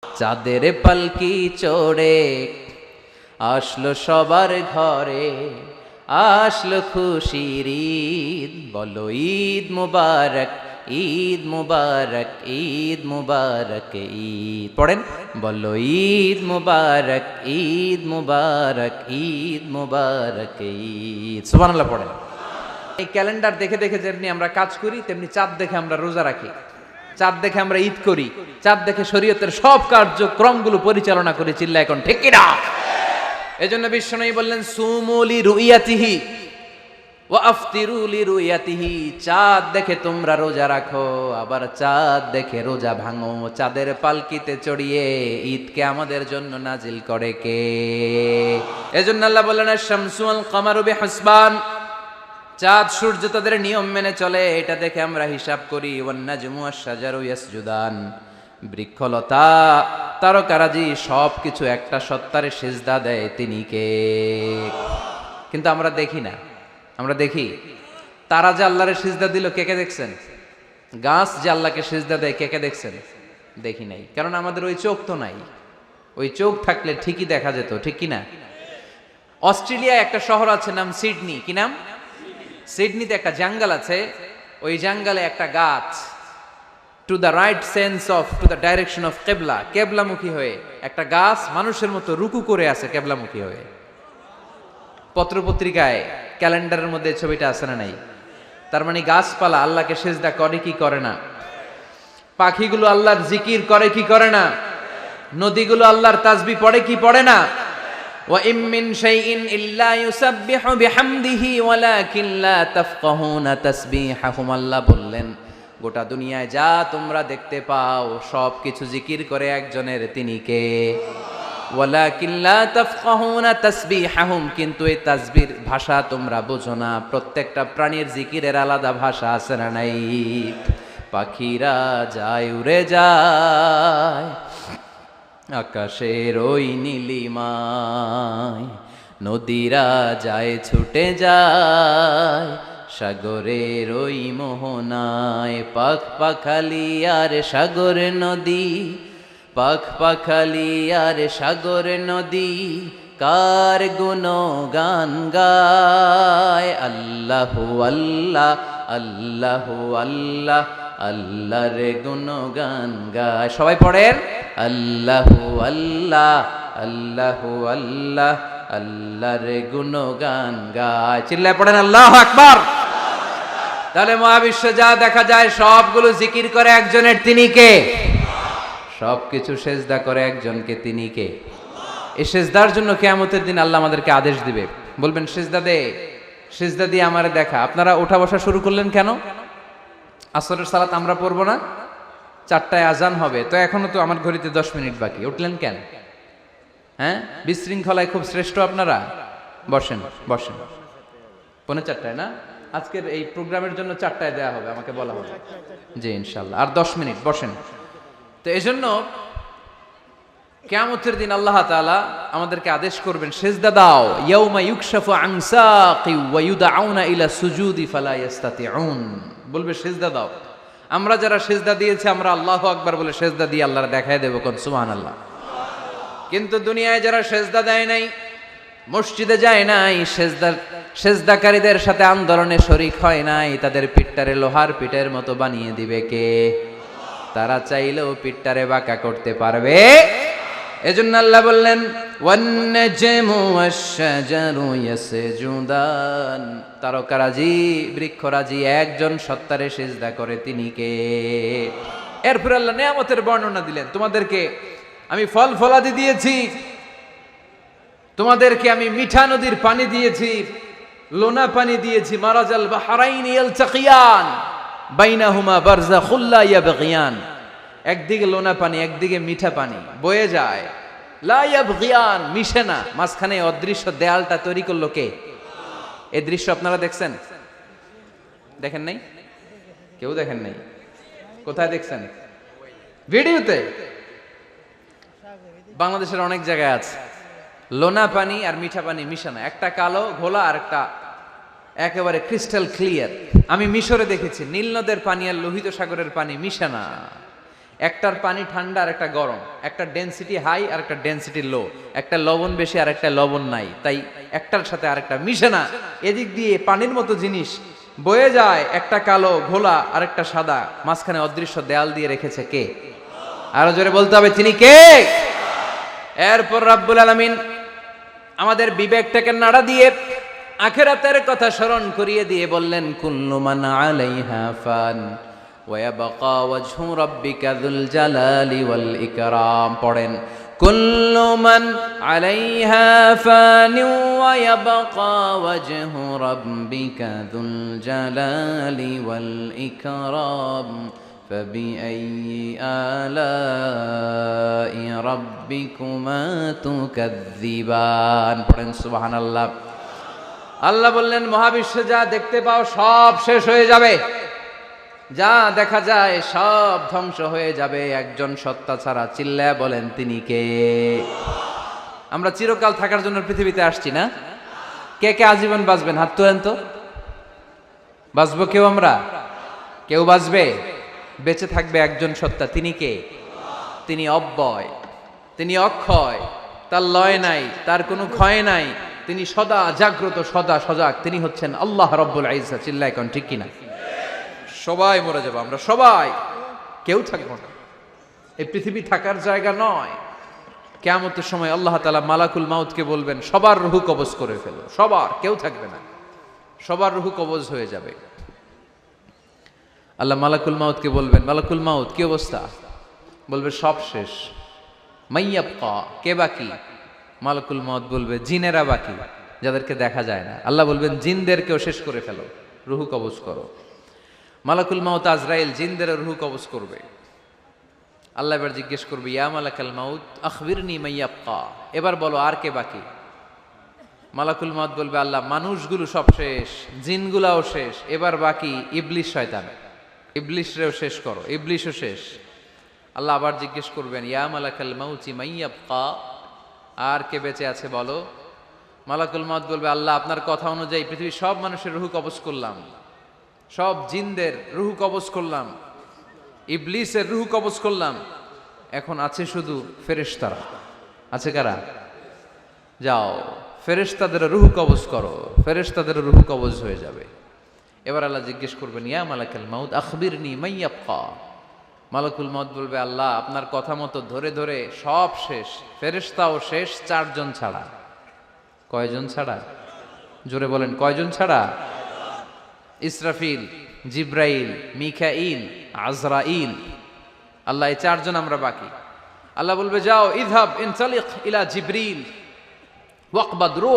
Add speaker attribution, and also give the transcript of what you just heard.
Speaker 1: চাঁদের পালকি চড়ে আসলো সবার ঘরে, আসলো খুশির ঈদ, বলো ঈদ মুবারক, ঈদ মুবারক, ঈদ মুবারক, ঈদ পড়েন, বলো ঈদ মুবারক, ঈদ মুবারক, ঈদ মুবারক, ঈদ। সুবহানাল্লাহ পড়েন। এই ক্যালেন্ডার দেখে দেখে যেমনি আমরা কাজ করি, তেমনি চাঁদ দেখে আমরা রোজা রাখি, চাঁদ দেখে আমরা ঈদ করি, চাঁদ দেখে শরীয়তের সব কার্যক্রমগুলো পরিচালনা করি। চিল্লা এখন ঠিক কিনা? এজন্য বিশ্বনবী বললেন সুমু লিরুইয়াতিহি ওয়া আফতিরু লিরুইয়াতিহি, চাঁদ দেখে তোমরা রোজা রাখো, আবার চাঁদ দেখে রোজা ভাঙো। চাঁদের পালকিতে চড়িয়ে ঈদকে আমাদের জন্য নাজিল করে কে? এজন্য আল্লাহ বললেন আশ-শামসু ওয়াল কামারু বিহুসবান, চাঁদ সূর্য তাদের নিয়ম মেনে চলে, এটা দেখে আমরা হিসাব করি। ওয়ান নাজমু ওয়াশ-শাজারু ইয়াসজুদান, বৃক্ষলতা তারকারাজি সব কিছু একটা সত্তারে সিজদা দেয়, তিনি কে? কিন্তু আমরা দেখি না। আমরা দেখি তারা যে আল্লাহরে সিজদা দিল, কে কে দেখছেন? গাছ যে আল্লাহকে সিজদা দেয়, কে কে দেখছেন? দেখি নাই, কারণ আমাদের ওই চোখ তো নাই। ওই চোখ থাকলে ঠিকই দেখা যেত, ঠিক কিনা? অস্ট্রেলিয়ায় একটা শহর আছে নাম সিডনি। কি নাম? সিডনিতে একটা জঙ্গল আছে, ওই জঙ্গলে একটা গাছ to the right sense of to the direction of কেবলা, কেবলামুখী হয়ে একটা গাছ মানুষের মতো রুকু করে আছে কেবলামুখী হয়ে। পত্রপত্রিকায় ক্যালেন্ডারের মধ্যে ছবিটা আছে না নাই? তার মানে গাছপালা আল্লাহকে সিজদা করে কি করে না? পাখিগুলো আল্লাহর জিকির করে কি করে না? নদীগুলো আল্লাহর তাসবিহ পড়ে কি পড়ে না? ওয়া ইম মিন শাইইন ইল্লা ইউসাব্বিহু বিহামদিহি ওয়ালাকিন লা তাফকাহুনা তাসবিহাহুম, আল্লাহ বললেন গোটা দুনিয়ায় যা তোমরা দেখতে পাও সব কিছু জিকির করে একজনের, তিনি কে? ওয়ালাকিন লা তাফকাহুনা তাসবিহাহুম, কিন্তু এই তাসবির ভাষা তোমরা বোঝো না। প্রত্যেকটা প্রাণীর জিকিরের আলাদা ভাষা আছে না নাই? পাখিরা যায় উড়ে যায় আকাশের ওই নীলিমায়, নদীরা যায় ছুটে যায় সাগরের ওই মোহনায়। পাখ পাখালি আর সাগর নদী, পাখ পাখালি আর সাগর নদী, কার গুণগান গায়। আল্লাহু আল্লাহ, আল্লাহু আল্লাহ, আল্লাহর গুণগান গায়। সবাই পড়েন আল্লাহু আল্লাহ, আল্লাহু আল্লাহ, আল্লাহর গুণগান গায়। চিল্লায় পড়েন আল্লাহু আকবার। তাহলে মহাবিশ্বে যা দেখা যায় সবগুলো জিকির করে একজনের, তিনি কে? সবকিছু সেজদা করে একজনকে, তিনি কে? এই সেজদার জন্য কিয়ামতের দিন আল্লাহ আমাদেরকে আদেশ দিবে, বলবেন সেজদা দে, সেজদা দিয়ে আমারে দেখা। আপনারা ওঠা বসা শুরু করলেন কেন? আসরের সালাত আমরা পড়বো না, 4টায় আজান হবে, তো এখনো তো আমার ঘড়িতে 10 মিনিট বাকি, উঠলেন কেন? হ্যাঁ, বিশৃঙ্খলায় খুব শ্রেষ্ঠ আপনারা। বসেন বসেন, 3:45 না? আজকের এই প্রোগ্রামের জন্য 4টায় দেয়া হবে, আমাকে বলা হবে। জি ইনশাল্লাহ, আর 10 মিনিট বসেন। তো এজন্য কিয়ামতের দিন আল্লাহ তাআলা আমাদেরকে আদেশ করবেন সেজদা দাও। ইয়াউমা ইউকশাফু আন সাকি ওয়া ইউদআউনা ইলা সুজুদি ফালা ইস্তাতিউন, বলবে সেজদা দাও। আমরা যারা সেজদা দিয়েছি আমরা আল্লাহু আকবার বলে সেজদা দিয়ে আল্লাহর দেখায় দেব, কোন সুবহানাল্লাহ। কিন্তু দুনিয়ায় যারা সেজদা দেয় নাই, মসজিদে যায় নাই, সেজদাকারীদের সাথে আন্দোলনে শরীক হয় নাই, তাদের পিঠটারে লোহার পিঠের মতো বানিয়ে দিবে কে? তারা চাইলেও পিঠটারে বাঁকা করতে পারবে? এজন্য আল্লাহ বললেন ওয়ান নাজমু ওয়াশ-শাজারু ইয়াসজুদান, তারকারাজি বৃক্ষরাজি একজন সত্তারে সিজদা করে, তিনি কে? এরপর আল্লাহ নিয়ামতের বর্ণনা দিলেন, তোমাদেরকে আমি ফল ফলাদি দিয়েছি, তোমাদেরকে আমি মিঠা নদীর পানি দিয়েছি, লোনা পানি দিয়েছি। মারাজাল বাহরাইনি ইয়ালতাকিয়ান বাইনাহুমা বারযাখুল লা ইয়াবগিয়ান, একদিকে লোনা পানি একদিকে মিঠা পানি বয়ে যায়, লা ইয়াবগিয়ান, মিশে না, মাঝখানে অদৃশ্য দেয়ালটা তৈরি করলো কে? এই দৃশ্য আপনারা দেখছেন? দেখেন নাই? কেউ দেখেন নাই? কোথায় দেখছেন? ভিডিওতে। বাংলাদেশের অনেক জায়গায় আছে লোনা পানি আর মিঠা পানি মিশানো, একটা কালো ঘোলা আর একটা একেবারে ক্রিস্টাল ক্লিয়ার। আমি মিশরে দেখেছি নীল নদের পানি আর লোহিত সাগরের পানি মিশানা। একটার পানি ঠান্ডা আর একটা গরম, একটা ডেনসিটি হাই আর একটা ডেনসিটি লো, একটা লবণ বেশি আর একটা লবণ নাই, তাই একটার সাথে আরেকটা মিশে না। এদিক দিয়ে পানির মতো জিনিস বয়ে যায়, একটা কালো ঘোলা আর একটা সাদা, মাঝখানে অদৃশ্য দেয়াল দিয়ে রেখেছে কে? আরো জোরে বলতে হবে, তিনি কে? এরপর রাব্বুল আলামিন আমাদের বিবেকটাকে নাড়া দিয়ে আখিরাতের কথা স্মরণ করিয়ে দিয়ে বললেন, কুল্লু মান আলাইহা ফান ওয়া ইয়াবকা ওয়াজহু রাব্বিকা যুল জালালি ওয়াল ইকরাম। পড়েন, কুল্লু মান আলাইহা ফান ওয়া ইয়াবকা ওয়াজহু রাব্বিকা যুল জালালি ওয়াল ইকরাম فبأي آلاء ربكما تكذبان। পড়েন সুবহানাল্লাহ। আল্লাহ বললেন, মহাবিশ্বে যা দেখতে পাও সব শেষ হয়ে যাবে, যা দেখা যায় সব ধ্বংস হয়ে যাবে একজন সত্তা ছাড়া। চিল্লায়া বলেন, তিনি কে? আমরা চিরকাল থাকার জন্য পৃথিবীতে আসছি না? কে কে আজীবন বাঁচবেন? হাত তোলেন তো। বাঁচবো কেউ? আমরা কেউ বাঁচবে? বেঁচে থাকবে একজন সত্তা, তিনি কে? তিনি অব্যয়, তিনি অক্ষয়, তার লয় নাই, তার কোনো ক্ষয় নাই, তিনি সদা জাগ্রত, সদা সজাগ, তিনি হচ্ছেন আল্লাহ রব্বুল ইজ্জত। চিল্লায় কোন ঠিক কিনা? সবাই মরে যাবো আমরা, সবাই, কেউ থাকবো না। এই পৃথিবী থাকার জায়গা নয়। কিয়ামতের সময় আল্লাহ তাআলা মালাকুল মাউতকে বলবেন, সবার রূহ কবজ করে ফেলো, সবার, কেউ থাকবে না, সবার রূহ কবজ হয়ে যাবে। আল্লাহ মালাকুল মাউতকে বলবেন, মালাকুল মাউত কি অবস্থা? বলবে সব শেষ। মাইয়াবকা, কে বাকি? মালাকুল মাউত বলবে জিনেরা বাকি, যাদেরকে দেখা যায় না। আল্লাহ বলবেন জিনদেরকেও শেষ করে ফেলো, রুহু কবজ করো। মালাকুল মাউত আজরাইল জিনদের রুহু কবজ করবে। আল্লাহ এবার জিজ্ঞেস করবে, ইয়া মালাকাল মাউত আখবিরনি মাইয়াবকা, এবার বলো আর কে বাকি? মালাকুল মাউত বলবে, আল্লাহ মানুষগুলো সব শেষ, জিনগুলাও শেষ, এবার বাকি ইবলিস শয়তান, ইবলিশরেও শেষ করো, ইবলিশও শেষ। আল্লাহ আবার জিজ্ঞেস করবেন, ইয়া মালাকাল মাউতি মাইয়াবকা, আর কে বেঁচে আছে বলো? মালাকুল মাউত বলবে, আল্লাহ আপনার কথা অনুযায়ী পৃথিবীর সব মানুষের রুহু কবজ করলাম, সব জিনদের রুহু কবজ করলাম, ইবলিসের রুহু কবজ করলাম, এখন আছে শুধু ফেরেশতারা। আছে কারা? যাও ফেরেশতাদের রুহু কবজ করো, ফেরেশতাদের রুহু কবজ হয়ে যাবে। এবার আল্লাহ জিজ্ঞেস করবেন, ইয়া মালাকাল মাউত আখবিরনি মাইয়াবকা। মালাকুল মাউত বলবে, আল্লাহ আপনার কথা মতো ধরে ধরে সব শেষ, ফেরেশতাও শেষ, চারজন ছাড়া। কয়জন ছাড়া? জোরে বলেন, কয়জন ছাড়া? ইসরাফিল, জিব্রাইল, মিকাইল, আজরাইল। আল্লাহ এই চারজন আমরা বাকি। আল্লাহ বলবে, যাও ইযহাব ইনতালিক ইলা জিবরিল ওয়াকবাদ রূহ